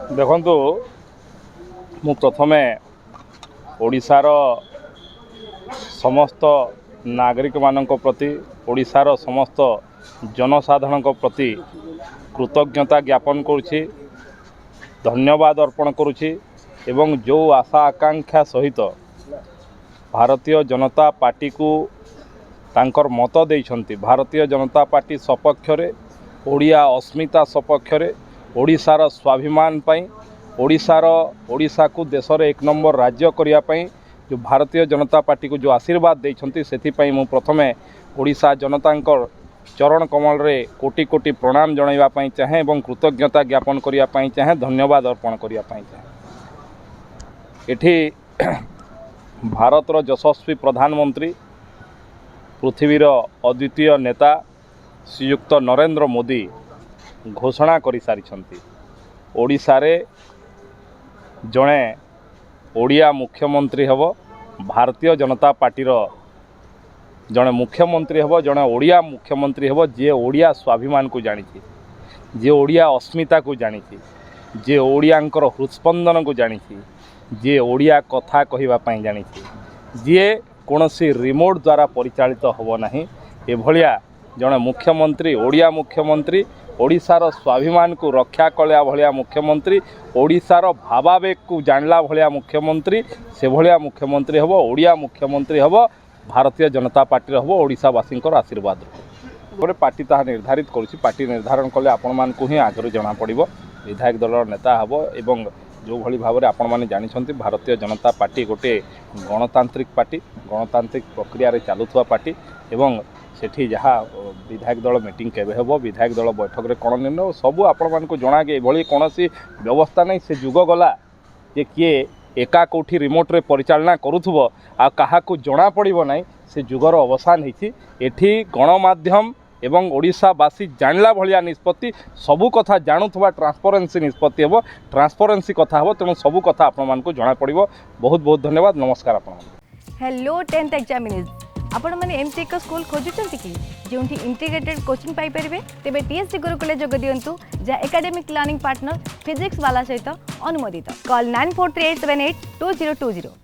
देखु मु प्रथमे ओडिशार समस्त नागरिक मानक प्रति ओडिशार समस्त जनसाधारण प्रति कृतज्ञता ज्ञापन करुछि, धन्यवाद अर्पण करुछि एवं जो आशा आकांक्षा सहित भारतीय जनता पार्टी को तांकर मत देइछन्ति। भारतीय जनता पार्टी सपक्ष रे ओडिया अस्मिता सपक्ष रे ओडिशार स्वाभिमान पई ओडिशा को देश रे एक नंबर राज्य करिया पई जो भारतीय जनता पार्टी को जो आशीर्वाद देइछन्ति सेथि पई मु प्रथमे ओडिशा जनतांकर चरण कमल रे कोटि कोटि प्रणाम जणाइबा पई चाहे एवं कृतज्ञता ज्ञापन करिया पई चाहे, धन्यवाद अर्पण करिया पई चाहे। एठी भारतर यशस्वी प्रधानमंत्री पृथ्वीर अद्वितीय नेता श्रीयुक्त नरेंद्र मोदी घोषणा कर सारी ओडिशा रे जड़े ओडिया मुख्यमंत्री हब, भारतीय जनता पार्टी जड़े मुख्यमंत्री हब, जड़े ओडिया मुख्यमंत्री हब जे ओडिया स्वाभिमान को जानी, जे ओडिया अस्मिता को जानी, जे ओडियांकर हृत्स्पंदन को जानी, जे ओडिया कथा कहवाई जानी, जे कौनसी रिमोट द्वारा परिचालित हब नहीं। एभलिया जड़े मुख्यमंत्री ओडिया मुख्यमंत्री ओडिशार स्वाभिमान को रक्षा कला भलिया मुख्यमंत्री, ओडिशार भावावेग को जानला भलिया मुख्यमंत्री, से भलिया मुख्यमंत्री हब, ओडिया मुख्यमंत्री hub, Bharatiya Janata party hub, ओडिशावासी आशीर्वाद गोटे पार्टी ताहा निर्धारित करुछि। पार्टी निर्धारण कले आपण मानकु ही आगरु जना पड़िबो विधायक दलर नेता हब एवं जो भली भाव में आपण मैंने जानते भारतीय जनता पार्टी गोटे गणतांत्रिक पार्टी, गणतांत्रिक प्रक्रिया रे चलुवा पार्टी एवं सेठी जहाँ विधायक दल मीटिंग केबे हेबो, विधायक दल बैठक रे कोन निर्णय सबू आपण मानकु जणा के एभली कोनोसी व्यवस्था नहीं। से जुग गला जे किए एका कोठी रिमोट रे परिचालना करूथबो आ काहाकू जणा पड़िबो नहीं, से जुगर अवसान होइछि। एठी गणमाध्यम एवं ओडिशावासी जानला भलिया निष्पत्ति सबू कथा जानुथबा ट्रांसपेरेंसी निष्पत्ति हेबो, ट्रांसपेरेंसी कथा हेबो, तेणु सबू कथा आपण मानकु जणा पड़िबो। बहुत बहुत धन्यवाद, नमस्कार आपण। हेलो 10th एग्जामिनीज आपण माने एमटी एक स्कूल खोजुचंती कि जोंठी इंटीग्रेटेड कोचिंग पाई परिबे, तेबे टीएससी गुरुकुले जोग दियंतु जा एकेडमिक लर्निंग पार्टनर फिजिक्स वाला सहित अनुमोदित। कॉल 9438782020।